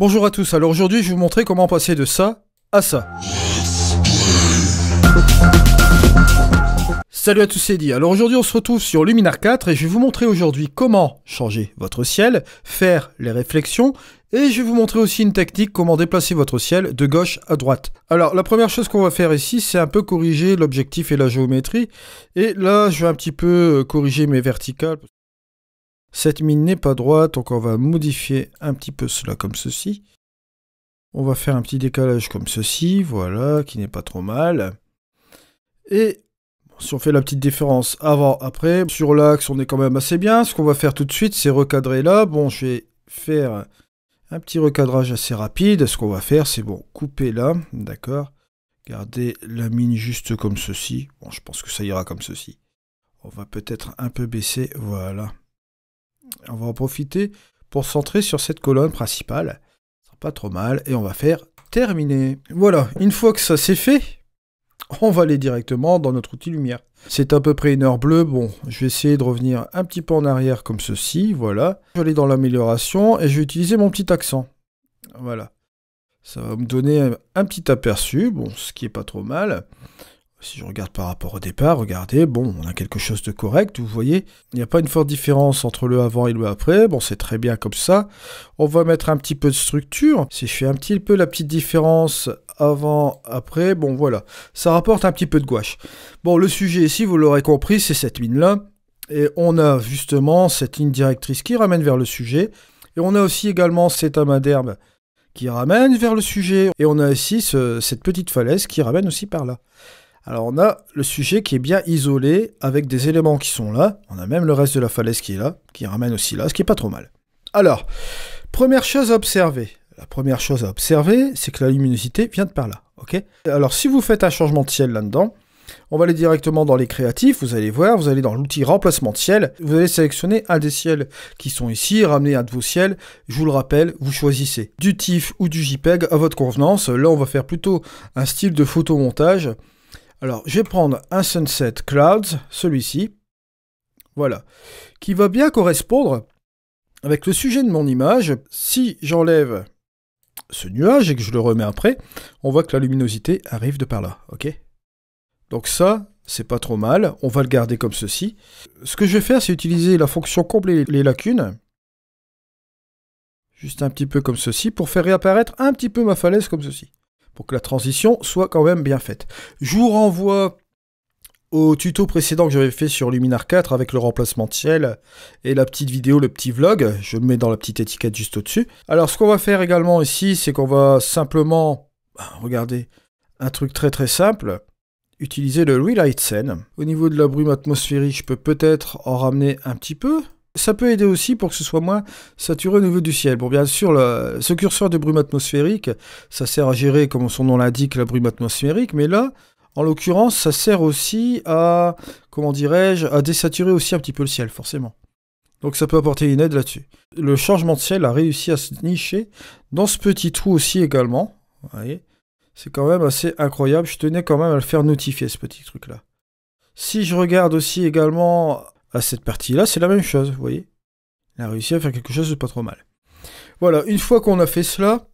Bonjour à tous, alors aujourd'hui je vais vous montrer comment passer de ça à ça. Salut à tous, c'est Eddie. Alors aujourd'hui on se retrouve sur Luminar 4 et je vais vous montrer aujourd'hui comment changer votre ciel, faire les réflexions et je vais vous montrer aussi une technique comment déplacer votre ciel de gauche à droite. Alors la première chose qu'on va faire ici c'est un peu corriger l'objectif et la géométrie et là je vais un petit peu corriger mes verticales. Cette mine n'est pas droite, donc on va modifier un petit peu cela comme ceci. On va faire un petit décalage comme ceci, voilà, qui n'est pas trop mal. Et si on fait la petite différence avant-après, sur l'axe on est quand même assez bien. Ce qu'on va faire tout de suite c'est recadrer là. Bon, je vais faire un petit recadrage assez rapide. Ce qu'on va faire c'est bon, couper là, d'accord. Garder la mine juste comme ceci. Bon, je pense que ça ira comme ceci. On va peut-être un peu baisser, voilà. On va en profiter pour centrer sur cette colonne principale. Ça sera pas trop mal. Et on va faire terminer. Voilà, une fois que ça c'est fait, on va aller directement dans notre outil lumière. C'est à peu près une heure bleue. Bon, je vais essayer de revenir un petit peu en arrière comme ceci. Voilà. Je vais aller dans l'amélioration et je vais utiliser mon petit accent. Voilà. Ça va me donner un petit aperçu. Bon, ce qui est pas trop mal. Si je regarde par rapport au départ, regardez, bon, on a quelque chose de correct, vous voyez. Il n'y a pas une forte différence entre le avant et le après. Bon, c'est très bien comme ça. On va mettre un petit peu de structure. Si je fais un petit peu la petite différence avant, après, bon, voilà. Ça rapporte un petit peu de gouache. Bon, le sujet ici, vous l'aurez compris, c'est cette ligne-là. Et on a justement cette ligne directrice qui ramène vers le sujet. Et on a aussi également cet amas d'herbe qui ramène vers le sujet. Et on a ici cette petite falaise qui ramène aussi par là. Alors on a le sujet qui est bien isolé avec des éléments qui sont là. On a même le reste de la falaise qui est là, qui ramène aussi là, ce qui est pas trop mal. Alors, première chose à observer. La première chose à observer, c'est que la luminosité vient de par là. Ok. Alors si vous faites un changement de ciel là-dedans, on va aller directement dans les créatifs. Vous allez voir, vous allez dans l'outil remplacement de ciel. Vous allez sélectionner un des ciels qui sont ici, ramener un de vos ciels. Je vous le rappelle, vous choisissez du TIFF ou du JPEG à votre convenance. Là, on va faire plutôt un style de photomontage. Alors, je vais prendre un Sunset Clouds, celui-ci, voilà, qui va bien correspondre avec le sujet de mon image. Si j'enlève ce nuage et que je le remets après, on voit que la luminosité arrive de par là, ok? Donc ça, c'est pas trop mal, on va le garder comme ceci. Ce que je vais faire, c'est utiliser la fonction combler les lacunes, juste un petit peu comme ceci, pour faire réapparaître un petit peu ma falaise comme ceci. Pour que la transition soit quand même bien faite. Je vous renvoie au tuto précédent que j'avais fait sur Luminar 4 avec le remplacement de ciel et la petite vidéo, le petit vlog. Je le mets dans la petite étiquette juste au-dessus. Alors ce qu'on va faire également ici, c'est qu'on va simplement, regardez, un truc très très simple, utiliser le Relight Scene. Au niveau de la brume atmosphérique, je peux peut-être en ramener un petit peu. Ça peut aider aussi pour que ce soit moins saturé au niveau du ciel. Bon, bien sûr, ce curseur de brume atmosphérique, ça sert à gérer, comme son nom l'indique, la brume atmosphérique. Mais là, en l'occurrence, ça sert aussi à, comment dirais-je, à désaturer aussi un petit peu le ciel, forcément. Donc ça peut apporter une aide là-dessus. Le changement de ciel a réussi à se nicher dans ce petit trou aussi également. Vous voyez, c'est quand même assez incroyable. Je tenais quand même à le faire notifier, ce petit truc-là. Si je regarde aussi également à cette partie-là, c'est la même chose, vous voyez. Il a réussi à faire quelque chose de pas trop mal. Voilà, une fois qu'on a fait cela,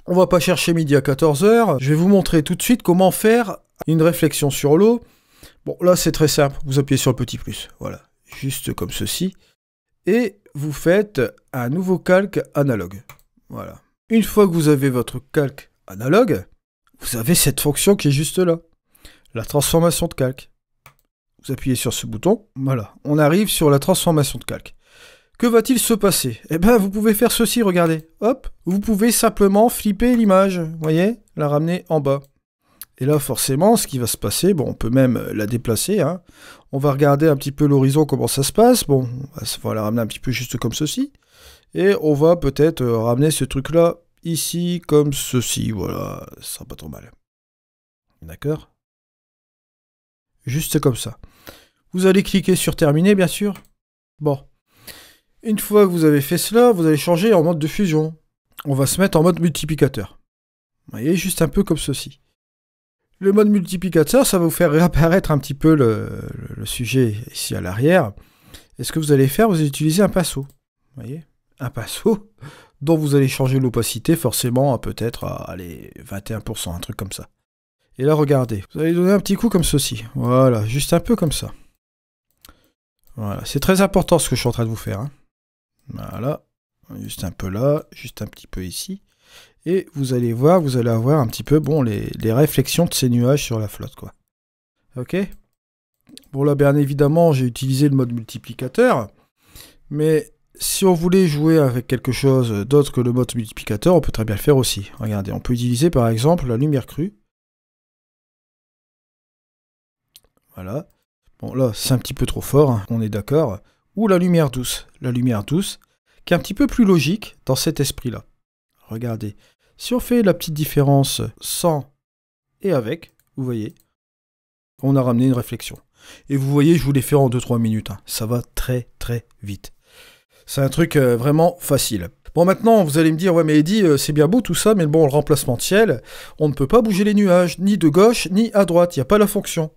on va pas chercher midi à 14h. Je vais vous montrer tout de suite comment faire une réflexion sur l'eau. Bon, là, c'est très simple. Vous appuyez sur le petit plus. Voilà, juste comme ceci. Et vous faites un nouveau calque analogue. Voilà. Une fois que vous avez votre calque analogue, vous avez cette fonction qui est juste là. La transformation de calque. Vous appuyez sur ce bouton, voilà, on arrive sur la transformation de calque. Que va-t-il se passer? Eh bien, vous pouvez faire ceci, regardez. Hop, vous pouvez simplement flipper l'image, vous voyez, la ramener en bas. Et là, forcément, ce qui va se passer, bon, on peut même la déplacer, hein. On va regarder un petit peu l'horizon, comment ça se passe. Bon, on va la ramener un petit peu juste comme ceci. Et on va peut-être ramener ce truc-là, ici, comme ceci, voilà, ça sera pas trop mal. D'accord? Juste comme ça. Vous allez cliquer sur terminer, bien sûr. Bon. Une fois que vous avez fait cela, vous allez changer en mode de fusion. On va se mettre en mode multiplicateur. Vous voyez, juste un peu comme ceci. Le mode multiplicateur, ça va vous faire réapparaître un petit peu le sujet ici à l'arrière. Et ce que vous allez faire, vous allez utiliser un pinceau. Vous voyez, un pinceau. dont vous allez changer l'opacité forcément à peut-être à allez, 21%, un truc comme ça. Et là, regardez, vous allez donner un petit coup comme ceci. Voilà, juste un peu comme ça. Voilà, c'est très important ce que je suis en train de vous faire. Hein. Voilà, juste un peu là, juste un petit peu ici. Et vous allez voir, vous allez avoir un petit peu bon, les réflexions de ces nuages sur la flotte, quoi. Ok? Bon, là, bien évidemment, j'ai utilisé le mode multiplicateur. Mais si on voulait jouer avec quelque chose d'autre que le mode multiplicateur, on peut très bien le faire aussi. Regardez, on peut utiliser par exemple la lumière crue. Voilà. Bon, là, c'est un petit peu trop fort, hein, on est d'accord. Ou la lumière douce. La lumière douce, qui est un petit peu plus logique dans cet esprit-là. Regardez. Si on fait la petite différence sans et avec, vous voyez, on a ramené une réflexion. Et vous voyez, je vous l'ai fait en 2-3 minutes. Hein. Ça va très très vite. C'est un truc vraiment facile. Bon, maintenant, vous allez me dire, ouais, mais Eddy, c'est bien beau tout ça, mais bon, le remplacement de ciel, on ne peut pas bouger les nuages, ni de gauche, ni à droite. Il n'y a pas la fonction.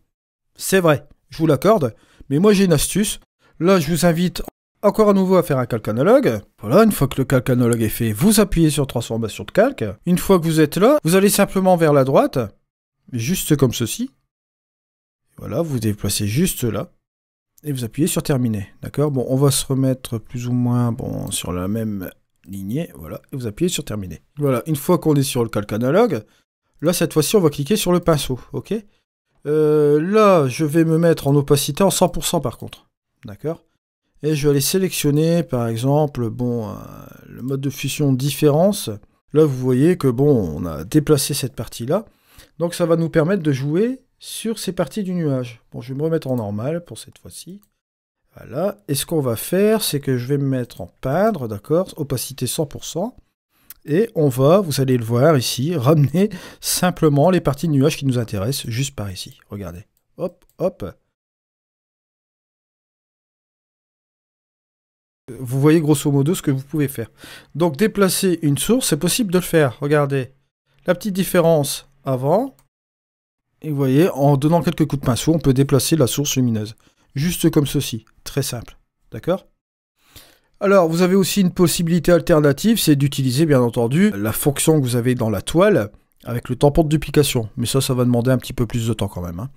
C'est vrai, je vous l'accorde, mais moi j'ai une astuce. Là, je vous invite encore à nouveau à faire un calque analogue. Voilà, une fois que le calque analogue est fait, vous appuyez sur transformation de calque. Une fois que vous êtes là, vous allez simplement vers la droite, juste comme ceci. Voilà, vous déplacez juste là, et vous appuyez sur terminer. D'accord? Bon, on va se remettre plus ou moins bon, sur la même lignée, voilà, et vous appuyez sur terminer. Voilà, une fois qu'on est sur le calque analogue, là, cette fois-ci, on va cliquer sur le pinceau, ok? Là, je vais me mettre en opacité en 100% par contre. D'accord? Et je vais aller sélectionner, par exemple, bon, le mode de fusion différence. Là, vous voyez que, bon, on a déplacé cette partie-là. Donc, ça va nous permettre de jouer sur ces parties du nuage. Bon, je vais me remettre en normal pour cette fois-ci. Voilà. Et ce qu'on va faire, c'est que je vais me mettre en peindre, d'accord? Opacité 100%. Et on va, vous allez le voir ici, ramener simplement les parties de nuages qui nous intéressent, juste par ici. Regardez. Hop, hop. Vous voyez grosso modo ce que vous pouvez faire. Donc déplacer une source, c'est possible de le faire. Regardez. La petite différence avant. Et vous voyez, en donnant quelques coups de pinceau, on peut déplacer la source lumineuse. Juste comme ceci. Très simple. D'accord ? Alors, vous avez aussi une possibilité alternative, c'est d'utiliser, bien entendu, la fonction que vous avez dans la toile avec le tampon de duplication. Mais ça va demander un petit peu plus de temps quand même. Hein.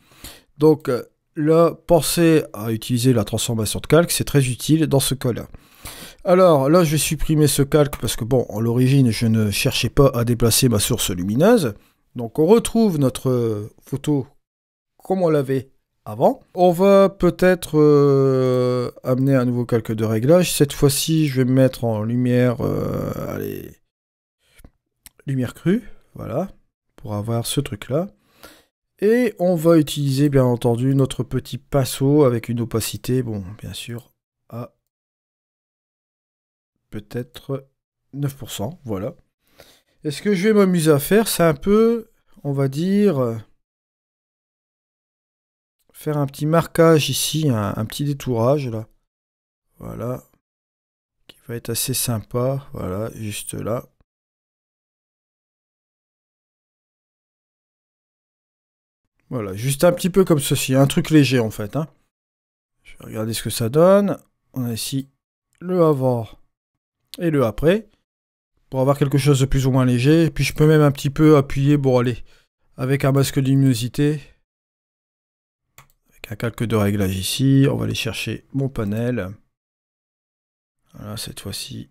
Donc, là, pensez à utiliser la transformation de calque, c'est très utile dans ce cas-là. Alors, là, je vais supprimer ce calque parce que, bon, en l'origine, je ne cherchais pas à déplacer ma source lumineuse. Donc, on retrouve notre photo comme on l'avait avant. On va peut-être amener un nouveau calque de réglage. Cette fois-ci, je vais me mettre en lumière, allez, lumière crue, voilà, pour avoir ce truc-là. Et on va utiliser, bien entendu, notre petit pinceau avec une opacité, bon, bien sûr, à peut-être 9%, voilà. Et ce que je vais m'amuser à faire, c'est un peu, on va dire, faire un petit marquage ici, un petit détourage là. Voilà. Qui va être assez sympa. Voilà, juste là. Voilà, juste un petit peu comme ceci. Un truc léger en fait. Hein. Je vais regarder ce que ça donne. On a ici le avant et le après. Pour avoir quelque chose de plus ou moins léger. Et puis je peux même un petit peu appuyer. Bon, allez. Avec un masque de luminosité. Un calque de réglage ici, on va aller chercher mon panel. Voilà, cette fois-ci.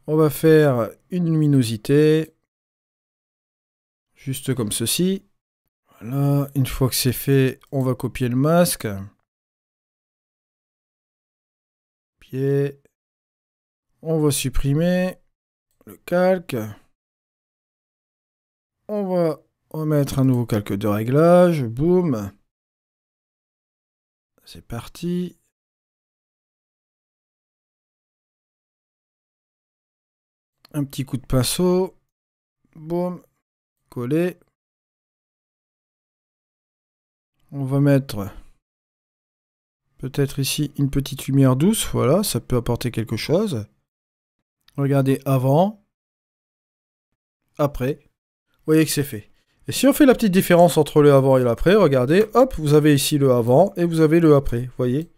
On va faire une luminosité. Juste comme ceci. Voilà, une fois que c'est fait, on va copier le masque. Copier. On va supprimer le calque. On va remettre un nouveau calque de réglage. Boum. C'est parti. Un petit coup de pinceau. Boum. Coller. On va mettre peut-être ici une petite lumière douce. Voilà, ça peut apporter quelque chose. Regardez avant. Après. Vous voyez que c'est fait. Et si on fait la petite différence entre le avant et l'après, regardez, hop, vous avez ici le avant et vous avez le après, vous voyez?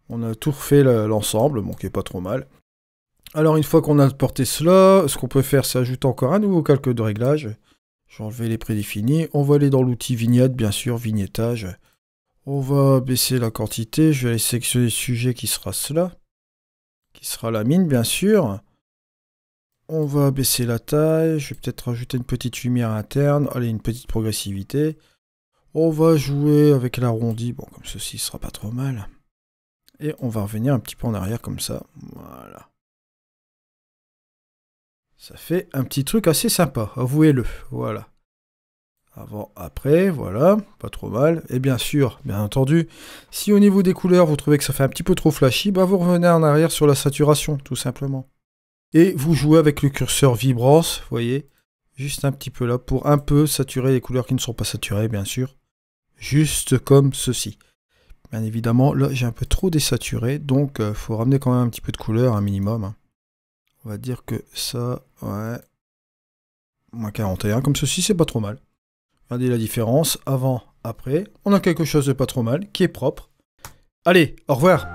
On a tout refait l'ensemble, bon, qui est pas trop mal. Alors, une fois qu'on a porté cela, ce qu'on peut faire, c'est ajouter encore un nouveau calque de réglage. Je vais enlever les prédéfinis. On va aller dans l'outil vignette, bien sûr, vignettage. On va baisser la quantité. Je vais aller sélectionner le sujet qui sera cela. Qui sera la mine, bien sûr. On va baisser la taille. Je vais peut-être rajouter une petite lumière interne. Allez, une petite progressivité. On va jouer avec l'arrondi. Bon, comme ceci, ce sera pas trop mal. Et on va revenir un petit peu en arrière comme ça. Voilà. Ça fait un petit truc assez sympa, avouez-le. Voilà. Avant, après, voilà. Pas trop mal. Et bien sûr, bien entendu, si au niveau des couleurs, vous trouvez que ça fait un petit peu trop flashy, bah vous revenez en arrière sur la saturation, tout simplement. Et vous jouez avec le curseur vibrance, vous voyez. Juste un petit peu là, pour un peu saturer les couleurs qui ne sont pas saturées, bien sûr. Juste comme ceci. Bien évidemment, là, j'ai un peu trop désaturé, donc il faut ramener quand même un petit peu de couleur, un minimum. On va dire que ça, ouais, moins 41, comme ceci, c'est pas trop mal. Regardez la différence, avant, après. On a quelque chose de pas trop mal, qui est propre. Allez, au revoir.